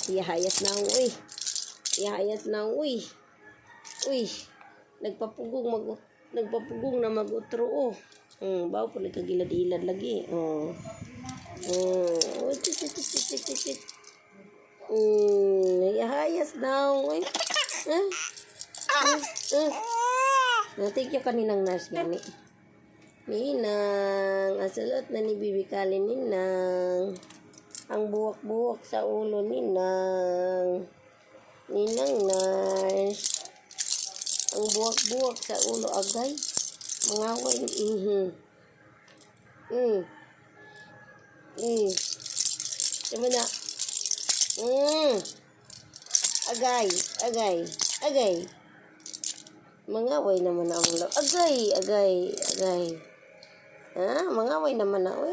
Iyahayas na ang uy. Iyahayas na ang uy. Uy. Nagpapugong na mag-utro oh. Bawo po nagkagilad-ilad lagi. Oh. Oh. Tit. Iyahayas na ang uy. Natik yung kaninang nurse gani. Ninang, asalot na ni Bibi Kali, Ninang. Ang buwak-buwak sa ulo, Ninang. Ninang nurse. Ang buwak-buwak sa ulo, agay. Mga way. Diba na? Agay. Mga way naman ang ulo. Agay. Mga way naman na, uy.